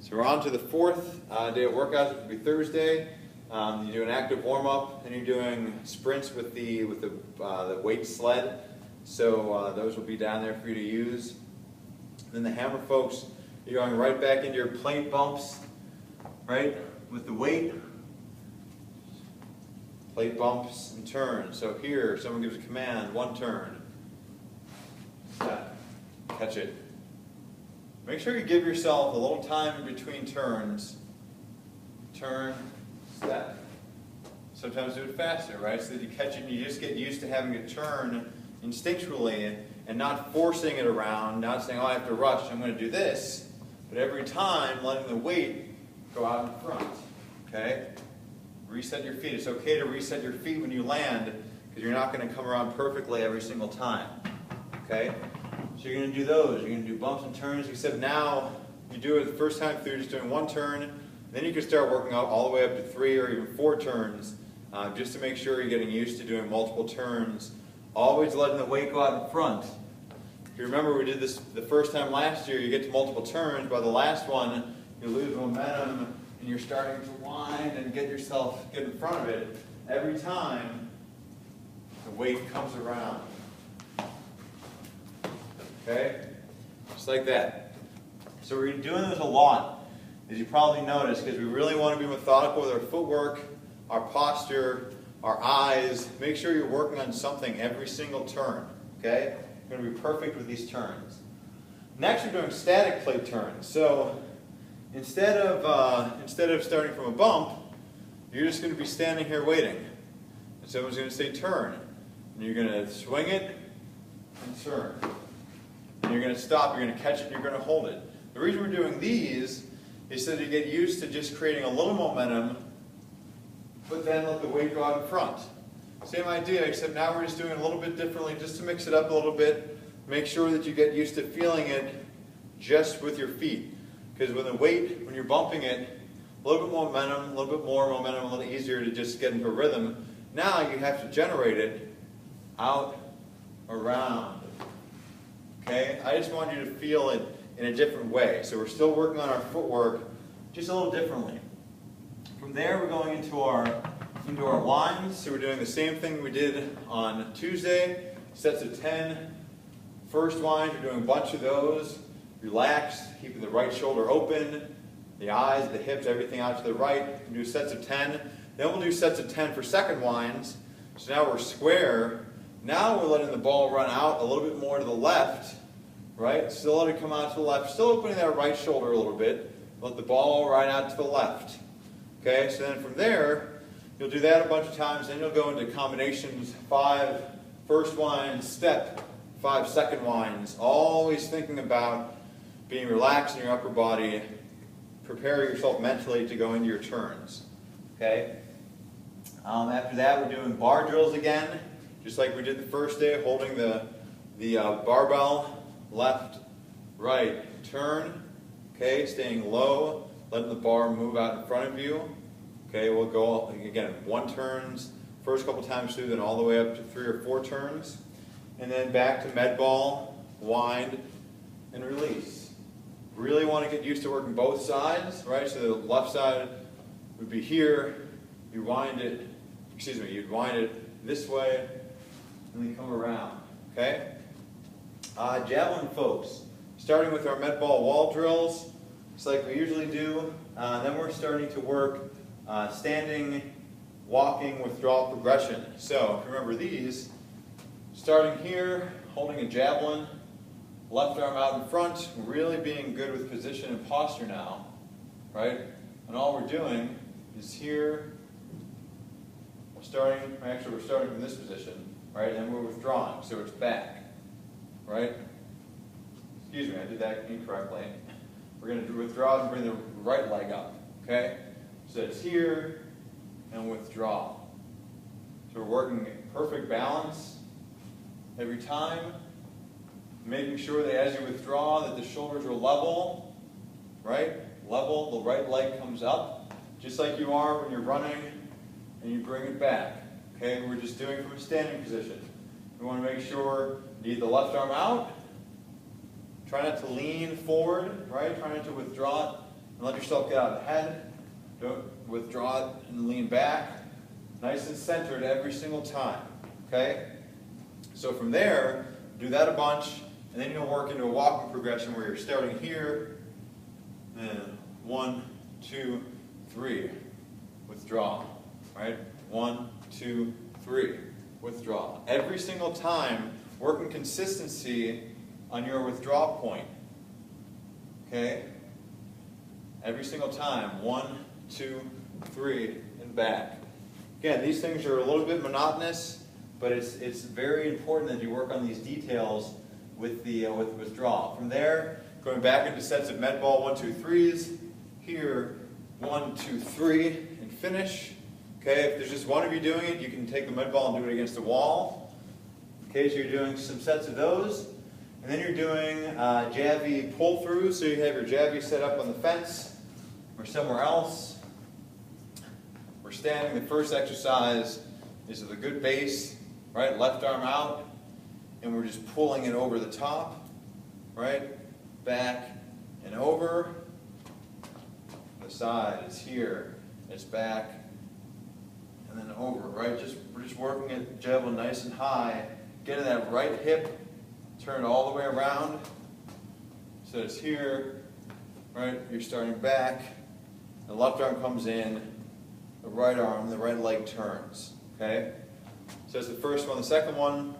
So we're on to the fourth day of workouts, which will be Thursday. You do an active warm-up, and you're doing sprints with the weight sled. So those will be down there for you to use. Then the hammer, folks, you're going right back into your plate bumps, right, with the weight. Plate bumps and turns. So here, someone gives a command, one turn, step, catch it. Make sure you give yourself a little time in between turns. Turn, step. Sometimes do it faster, right? So that you catch it and you just get used to having to turn instinctually and not forcing it around, not saying, oh, I have to rush, I'm going to do this. But every time, letting the weight go out in front, okay? Reset your feet. It's okay to reset your feet when you land because you're not going to come around perfectly every single time, okay? So you're going to do those. You're going to do bumps and turns, except now you do it the first time through just doing one turn. Then you can start working out all the way up to 3 or even 4 turns just to make sure you're getting used to doing multiple turns. Always letting the weight go out in front. If you remember, we did this the first time last year. You get to multiple turns. By the last one, you lose momentum and you're starting to wind and get in front of it. Every time the weight comes around. Okay? Just like that. So we're doing this a lot, as you probably noticed, because we really want to be methodical with our footwork, our posture, our eyes. Make sure you're working on something every single turn. Okay? You're going to be perfect with these turns. Next, we're doing static plate turns. So instead of starting from a bump, you're just going to be standing here waiting. And someone's going to say turn. And you're going to swing it and turn. And you're going to stop, you're going to catch it, and you're going to hold it. The reason we're doing these is so that you get used to just creating a little momentum, but then let the weight go out in front. Same idea, except now we're just doing it a little bit differently, just to mix it up a little bit. Make sure that you get used to feeling it just with your feet. Because when you're bumping it, a little bit more momentum, a little bit more momentum, a little easier to just get into a rhythm. Now you have to generate it out, around. Okay? I just want you to feel it in a different way. So we're still working on our footwork just a little differently. From there, we're going into our winds. So we're doing the same thing we did on Tuesday, sets of 10. First wind, you're doing a bunch of those. Relaxed, keeping the right shoulder open, the eyes, the hips, everything out to the right. We do sets of 10. Then we'll do sets of 10 for second winds. So now we're square. Now we're letting the ball run out a little bit more to the left, right? Still let it come out to the left. Still opening that right shoulder a little bit. Let the ball run out to the left. Okay, so then from there, you'll do that a bunch of times. Then you'll go into combinations, 5 first winds, step, 5 second winds. Always thinking about being relaxed in your upper body. Prepare yourself mentally to go into your turns. Okay? After that, we're doing bar drills again. Just like we did the first day, holding the barbell, left, right, turn, okay, staying low, letting the bar move out in front of you. Okay, we'll go, again, 1 turns, first couple times through, then all the way up to 3 or 4 turns. And then back to med ball, wind, and release. Really want to get used to working both sides, right? So the left side would be here, you'd wind it this way, and then come around, okay? Javelin, folks. Starting with our med ball wall drills, just like we usually do. Then we're starting to work standing, walking, withdrawal progression. So, if you remember these, starting here, holding a javelin, left arm out in front, really being good with position and posture now, right? And all we're doing is here, we're starting from this position. Right, and we're withdrawing, so it's back, right? Excuse me, I did that incorrectly. We're going to withdraw and bring the right leg up, okay? So it's here, and withdraw. So we're working perfect balance every time, making sure that as you withdraw that the shoulders are level, right? Level, the right leg comes up, just like you are when you're running, and you bring it back. Okay, we're just doing it from a standing position. We want to make sure you need the left arm out. Try not to lean forward, right? Try not to withdraw and let yourself get out of the head. Don't withdraw it and lean back. Nice and centered every single time, okay? So from there, do that a bunch, and then you'll work into a walking progression where you're starting here, and 1, 2, 3, withdraw, right? 1, 2, 3, withdraw. Every single time, working consistency on your withdrawal point, okay? Every single time, 1, 2, 3, and back. Again, these things are a little bit monotonous, but it's very important that you work on these details with the withdrawal. From there, going back into sets of med ball 1, 2, 3s. Here, 1, 2, 3, and finish. Okay, if there's just one of you doing it, you can take the med ball and do it against the wall. Okay, so you're doing some sets of those. And then you're doing Javy pull-through, so you have your Javy set up on the fence or somewhere else. We're standing. The first exercise is with a good base, right? Left arm out, and we're just pulling it over the top, right? Back and over. The side is here, it's back, and then over, right? We're just working it jab nice and high, getting that right hip, turn it all the way around. So it's here, right? You're starting back, the left arm comes in, the right arm, the right leg turns, okay? So that's the first one. The second one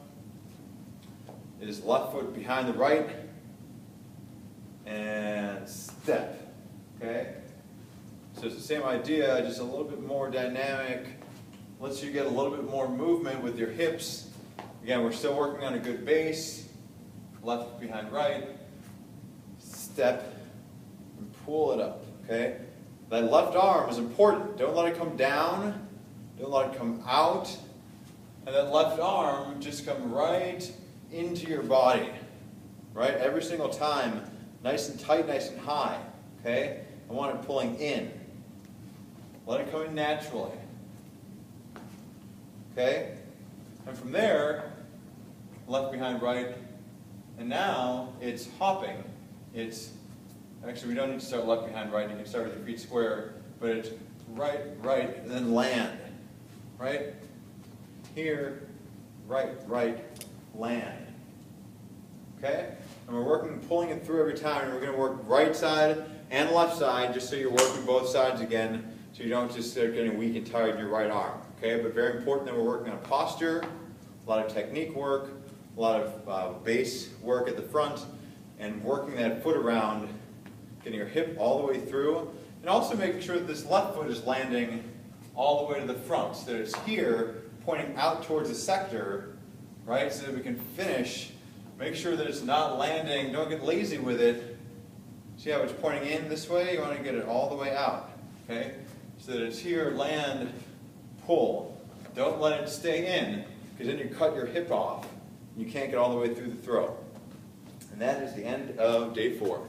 is left foot behind the right, and step, okay? So it's the same idea, just a little bit more dynamic, lets you get a little bit more movement with your hips. Again, we're still working on a good base, left behind right, step, and pull it up, okay? That left arm is important. Don't let it come down, don't let it come out, and that left arm just come right into your body, right? Every single time, nice and tight, nice and high, okay? I want it pulling in. Let it come in naturally. Okay? And from there, left behind right. And now it's hopping. Actually, we don't need to start left behind right. You can start with your feet square. But it's right, right, and then land. Right? Here, right, right, land. Okay? And we're working, pulling it through every time. And we're going to work right side and left side, just so you're working both sides again, so you don't just start getting weak and tired in your right arm. Okay, but very important that we're working on posture, a lot of technique work, a lot of base work at the front, and working that foot around, getting your hip all the way through, and also making sure that this left foot is landing all the way to the front, so that it's here, pointing out towards the sector, right, so that we can finish. Make sure that it's not landing, don't get lazy with it. See how it's pointing in this way? You want to get it all the way out, okay? So that it's here, land, pull. Don't let it stay in, because then you cut your hip off. You can't get all the way through the throw. And that is the end of day 4.